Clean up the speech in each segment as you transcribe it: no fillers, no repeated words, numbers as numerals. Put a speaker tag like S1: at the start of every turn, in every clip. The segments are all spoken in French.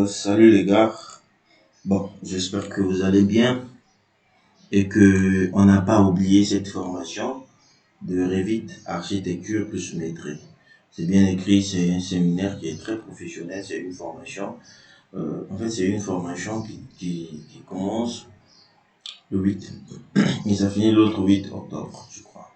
S1: Salut les gars. Bon, j'espère que vous allez bien et que on n'a pas oublié cette formation de Revit Architecture plus Maîtrise. C'est bien écrit, c'est un séminaire qui est très professionnel, c'est une formation. C'est une formation qui commence le 8 et ça finit l'autre 8 octobre, je crois.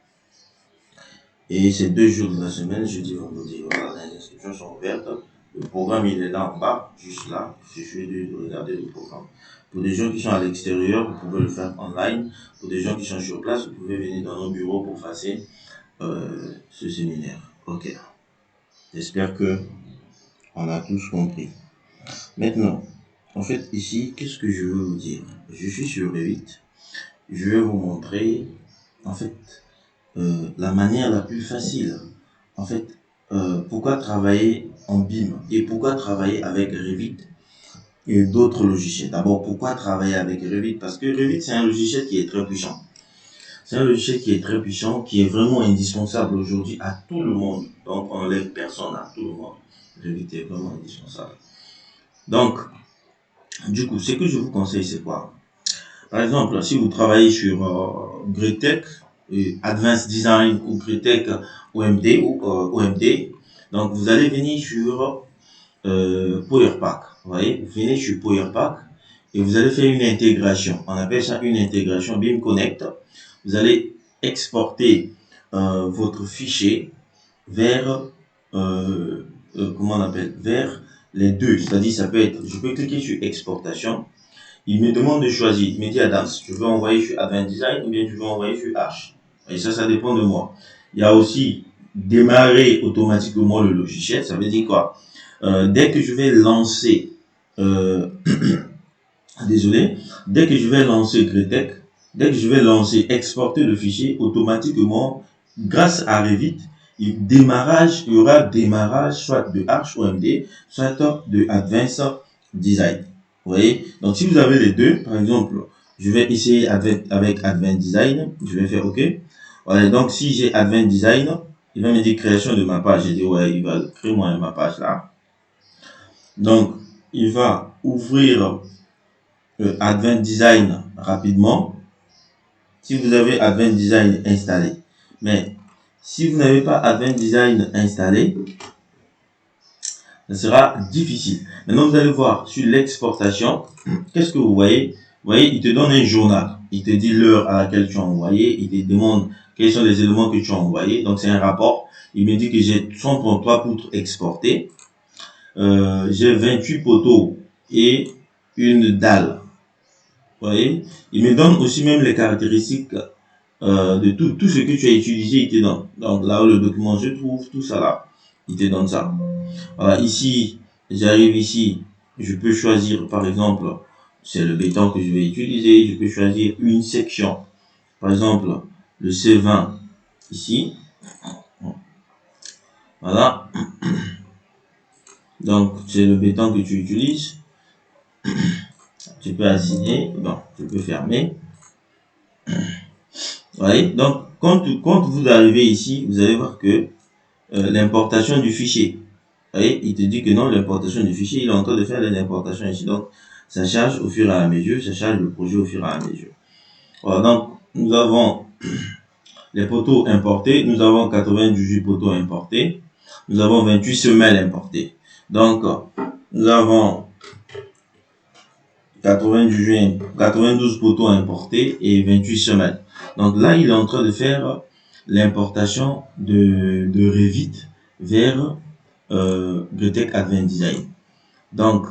S1: Et c'est 2 jours de la semaine, jeudi, vendredi. Voilà, les inscriptions sont ouvertes. Le programme, il est là en bas, juste là. Il suffit de regarder le programme. Pour des gens qui sont à l'extérieur, vous pouvez le faire online. Pour des gens qui sont sur place, vous pouvez venir dans nos bureaux pour passer ce séminaire. Ok. J'espère que on a tous compris. Maintenant, en fait, ici, qu'est-ce que je veux vous dire? Je suis sur Revit. Je vais vous montrer, en fait, la manière la plus facile. En fait, pourquoi travailler en BIM et pourquoi travailler avec Revit et d'autres logiciels. D'abord, pourquoi travailler avec Revit? Parce que Revit, c'est un logiciel qui est très puissant. C'est un logiciel qui est très puissant, qui est vraiment indispensable aujourd'hui à tout le monde. Donc, on n'enlève personne à tout le monde. Revit est vraiment indispensable. Donc, du coup, ce que je vous conseille, c'est quoi? Par exemple, si vous travaillez sur Greatech, Advanced Design ou Greatech OMD ou OMD, donc vous allez venir sur PowerPack. Vous voyez, vous venez sur PowerPack et vous allez faire une intégration. On appelle ça une intégration BIM Connect. Vous allez exporter votre fichier vers comment on appelle, vers les deux. C'est-à-dire, ça peut être, je peux cliquer sur exportation. Il me demande de choisir. Il me dit Adams, je veux envoyer sur Advanced Design ou bien je veux envoyer sur H. Et ça dépend de moi. Il y a aussi démarrer automatiquement le logiciel. Ça veut dire quoi? Dès que je vais lancer, désolé, dès que je vais lancer Greatech, dès que je vais lancer exporter le fichier, automatiquement, grâce à Revit, il y aura démarrage soit de Arch OMD, soit de Advanced Design. Vous voyez? Donc, si vous avez les deux, par exemple, je vais essayer avec Advanced Design, je vais faire OK. Voilà, donc si j'ai Advanced Design, il va me dire création de ma page. J'ai dit ouais, il va créer moi ma page là. Donc, il va ouvrir Advanced Design rapidement. Si vous avez Advanced Design installé. Mais si vous n'avez pas Advanced Design installé, ça sera difficile. Maintenant, vous allez voir sur l'exportation, qu'est-ce que vous voyez? Vous voyez, il te donne un journal. Il te dit l'heure à laquelle tu as envoyé. Il te demande quels sont les éléments que tu as envoyés. Donc, c'est un rapport. Il me dit que j'ai 133 poutres exportées. J'ai 28 poteaux et une dalle. Vous voyez, il me donne aussi même les caractéristiques de tout ce que tu as utilisé, il te donne. Donc là où le document se trouve, tout ça là, il te donne ça. Voilà, ici, j'arrive ici, je peux choisir par exemple, c'est le béton que je vais utiliser, je peux choisir une section. Par exemple, le C20 ici. Voilà. Donc c'est le béton que tu utilises. Tu peux assigner, bon, tu peux fermer. Vous voyez, donc quand vous arrivez ici, vous allez voir que l'importation du fichier. Vous voyez, il te dit que non, l'importation du fichier, il est en train de faire l'importation ici. Donc, ça charge au fur et à mesure, ça charge le projet au fur et à mesure. Voilà, donc, nous avons les poteaux importés, nous avons 98 poteaux importés, nous avons 28 semelles importées. Donc, nous avons 92 poteaux importés et 28 semelles. Donc là, il est en train de faire l'importation de Revit vers Greatech Advanced Design. Donc,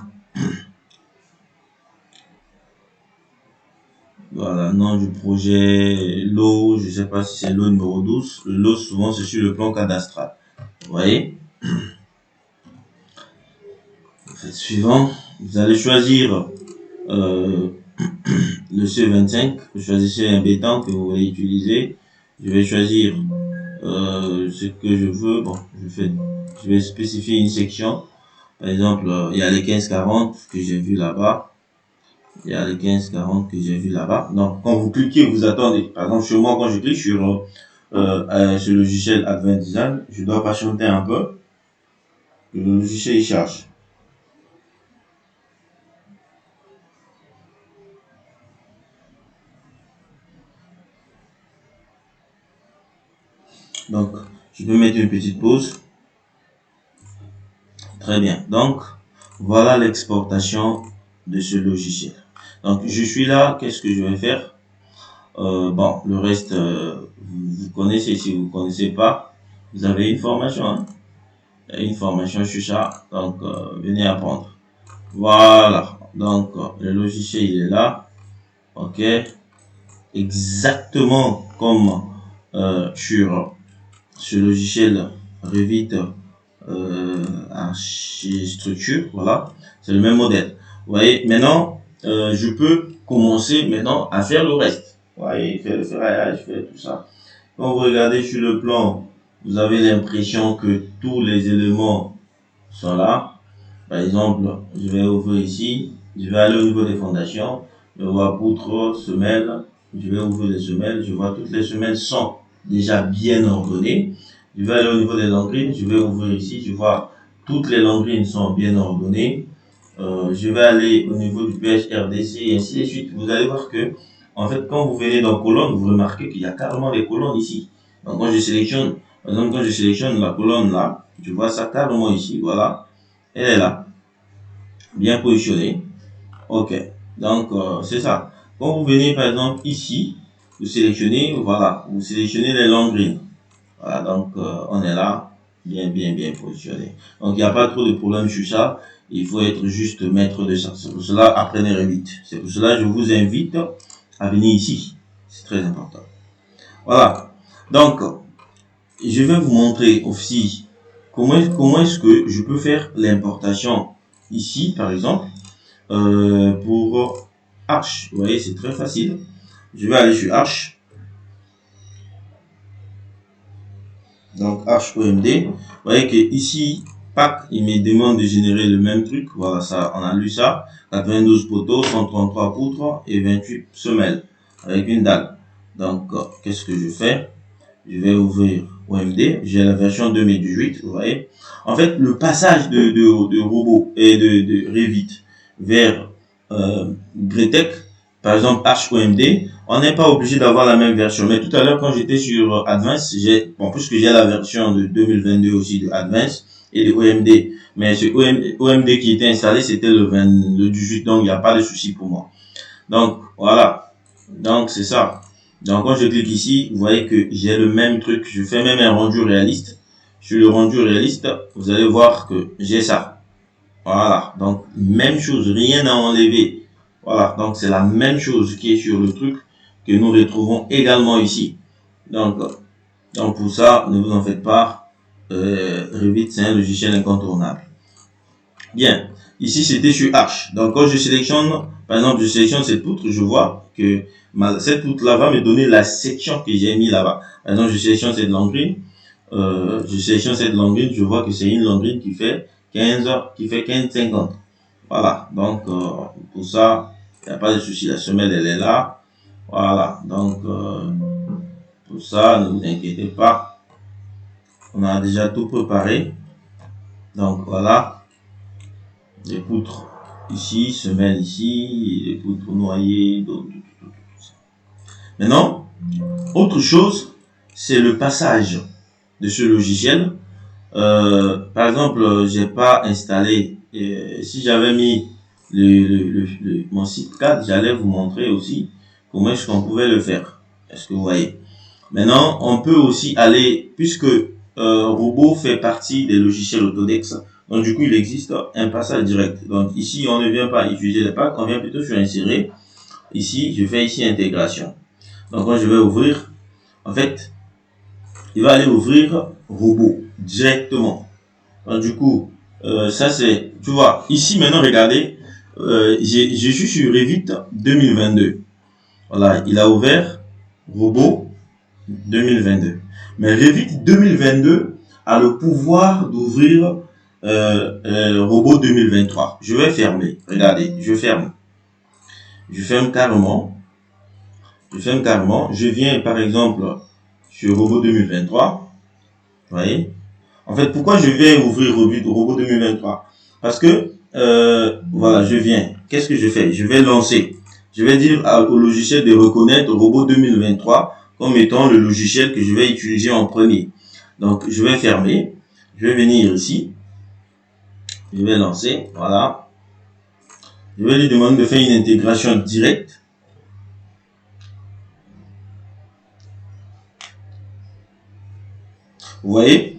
S1: voilà, nom du projet, lot, je ne sais pas si c'est lot numéro 12. Le lot, souvent, c'est sur le plan cadastral. Vous voyez? Suivant, vous allez choisir le C25, vous choisissez un béton que vous voulez utiliser. Je vais choisir ce que je veux. Bon, je vais spécifier une section. Par exemple, il y a les 1540 que j'ai vu là-bas. Il y a les 1540 que j'ai vu là-bas. Donc, quand vous cliquez, vous attendez. Par exemple, chez moi, quand je clique sur le logiciel Advanced Design, je dois patienter un peu. Que le logiciel il charge. Donc, je peux mettre une petite pause. Très bien. Donc, voilà l'exportation de ce logiciel. Donc, je suis là. Qu'est-ce que je vais faire? Bon, le reste, vous connaissez. Si vous ne connaissez pas, vous avez une formation. Hein? Il y a une formation sur ça. Donc, venez apprendre. Voilà. Donc, le logiciel, il est là. OK. Exactement comme sur ce logiciel Revit Archistructure, voilà, c'est le même modèle. Vous voyez, maintenant, je peux commencer maintenant à faire le reste. Vous voyez, faire le ferraillage, faire tout ça. Quand vous regardez sur le plan, vous avez l'impression que tous les éléments sont là. Par exemple, je vais ouvrir ici, je vais aller au niveau des fondations, je vois poutre, semelle, je vais ouvrir les semelles, je vois toutes les semelles sont déjà bien ordonnées. Je vais aller au niveau des langrines, je vais ouvrir ici, je vois toutes les langrines sont bien ordonnées. Je vais aller au niveau du PHRDC et ainsi de suite. Vous allez voir que, en fait, quand vous venez dans colonne, vous remarquez qu'il y a carrément des colonnes ici. Donc, quand je sélectionne, par exemple, quand je sélectionne la colonne là, je vois ça carrément ici, voilà. Elle est là, bien positionnée. Ok, donc c'est ça. Quand vous venez par exemple ici, vous sélectionnez, voilà, vous sélectionnez les langrines. Voilà, donc on est là, bien positionné. Donc il n'y a pas trop de problème sur ça. Il faut être juste maître de ça. C'est pour cela, apprenez Revit. C'est pour cela que je vous invite à venir ici. C'est très important. Voilà. Donc, je vais vous montrer aussi comment est-ce que je peux faire l'importation ici, par exemple, pour Arch. Vous voyez, c'est très facile. Je vais aller sur Arch. Donc, Arch OMD. Vous voyez que ici, pack, il me demande de générer le même truc. Voilà, ça, on a lu ça. 92 poteaux, 133 poutres et 28 semelles avec une dalle. Donc, qu'est-ce que je fais? Je vais ouvrir OMD. J'ai la version 2018, vous voyez. En fait, le passage de robot et de Revit vers Gretec, par exemple HOMD, on n'est pas obligé d'avoir la même version. Mais tout à l'heure, quand j'étais sur Advance, puisque j'ai la version de 2022 aussi de Advance et de OMD, mais ce OMD qui était installé, c'était le 18, donc il n'y a pas de souci pour moi. Donc, voilà. Donc, c'est ça. Donc, quand je clique ici, vous voyez que j'ai le même truc. Je fais même un rendu réaliste. Sur le rendu réaliste, vous allez voir que j'ai ça. Voilà. Donc, même chose. Rien à enlever. Voilà. Donc, c'est la même chose qui est sur le truc que nous retrouvons également ici. Donc pour ça, ne vous en faites pas. Revit, c'est un logiciel incontournable. Bien. Ici, c'était sur Arch. Donc, quand je sélectionne, par exemple, je sélectionne cette poutre, je vois que cette poutre-là va me donner la section que j'ai mis là-bas. Par exemple, je sélectionne cette langrine. Je vois que c'est une langrine qui fait 15,50. Voilà. Donc, pour ça, il n'y a pas de souci. La semelle, elle est là. Voilà. Donc, pour ça, ne vous inquiétez pas. On a déjà tout préparé. Donc, voilà. Des poutres ici, semelles ici, des poutres noyées, tout ça. Maintenant, autre chose, c'est le passage de ce logiciel. Par exemple, j'ai pas installé, si j'avais mis mon site 4, j'allais vous montrer aussi comment est-ce qu'on pouvait le faire. Est-ce que vous voyez? Maintenant, on peut aussi aller, puisque Robot fait partie des logiciels Autodesk, donc du coup, il existe un passage direct. Donc ici, on ne vient pas utiliser les packs, on vient plutôt sur insérer. Ici, je fais ici intégration. Donc quand je vais ouvrir, en fait, il va aller ouvrir Robot directement. Donc du coup, ça c'est, tu vois, ici maintenant, regardez, je suis sur Revit 2022. Voilà, il a ouvert Robot 2022. Mais Revit 2022 a le pouvoir d'ouvrir Robot 2023. Je vais fermer. Regardez, je ferme. Je ferme carrément. Je viens par exemple sur Robot 2023. Vous voyez? En fait, pourquoi je vais ouvrir Robot 2023? Parce que, voilà, je viens. Qu'est-ce que je fais? Je vais lancer. Je vais dire au logiciel de reconnaître Robot 2023 comme étant le logiciel que je vais utiliser en premier. Donc, je vais fermer. Je vais venir ici. Je vais lancer. Voilà. Je vais lui demander de faire une intégration directe. Vous voyez,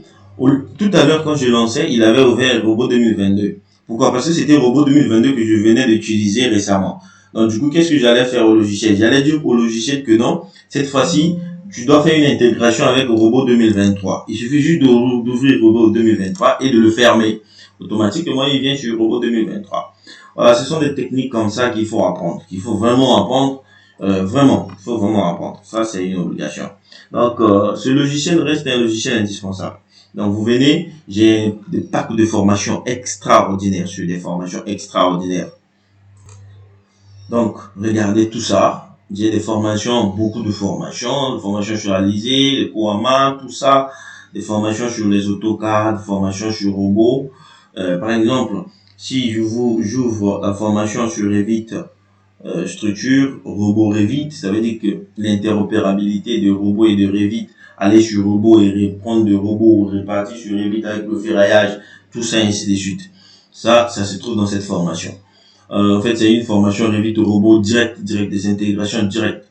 S1: tout à l'heure, quand je lançais, il avait ouvert Robot 2022. Pourquoi? Parce que c'était Robot 2022 que je venais d'utiliser récemment. Donc, du coup, qu'est-ce que j'allais faire au logiciel? J'allais dire au logiciel que non, cette fois-ci, tu dois faire une intégration avec Robot 2023. Il suffit juste d'ouvrir Robot 2023 et de le fermer. Automatiquement, il vient sur Robot 2023. Voilà, ce sont des techniques comme ça qu'il faut apprendre, qu'il faut vraiment apprendre. Vraiment, il faut vraiment apprendre. Ça, c'est une obligation. Donc, ce logiciel reste un logiciel indispensable. Donc, vous venez, j'ai des packs de formations extraordinaires sur des formations extraordinaires. Donc, regardez tout ça. J'ai des formations, beaucoup de formations sur la Alizé, les Koama, tout ça, des formations sur les AutoCAD, formations sur robots. Par exemple, si j'ouvre la formation sur Revit, structure, robot Revit, ça veut dire que l'interopérabilité de robot et de Revit, aller sur robot et reprendre de robot, repartir sur Revit avec le ferraillage, tout ça, ainsi de suite. Ça se trouve dans cette formation. En fait, c'est une formation Revit au robot direct, des intégrations directes.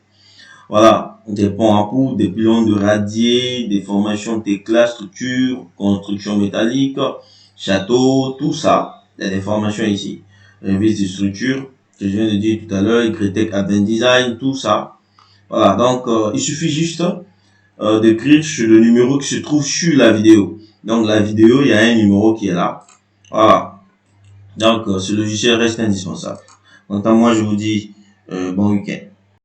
S1: Voilà, des ponts à poutres, des pylônes de radier, des formations Tecla, structure, construction métallique, château, tout ça. Il y a des formations ici. Revit de structure, que je viens de dire tout à l'heure, Ecritech Advanced Design, tout ça. Voilà, donc il suffit juste d'écrire sur le numéro qui se trouve sur la vidéo. Donc la vidéo, il y a un numéro qui est là. Voilà. Donc ce logiciel reste indispensable. Quant à moi, je vous dis bon week-end.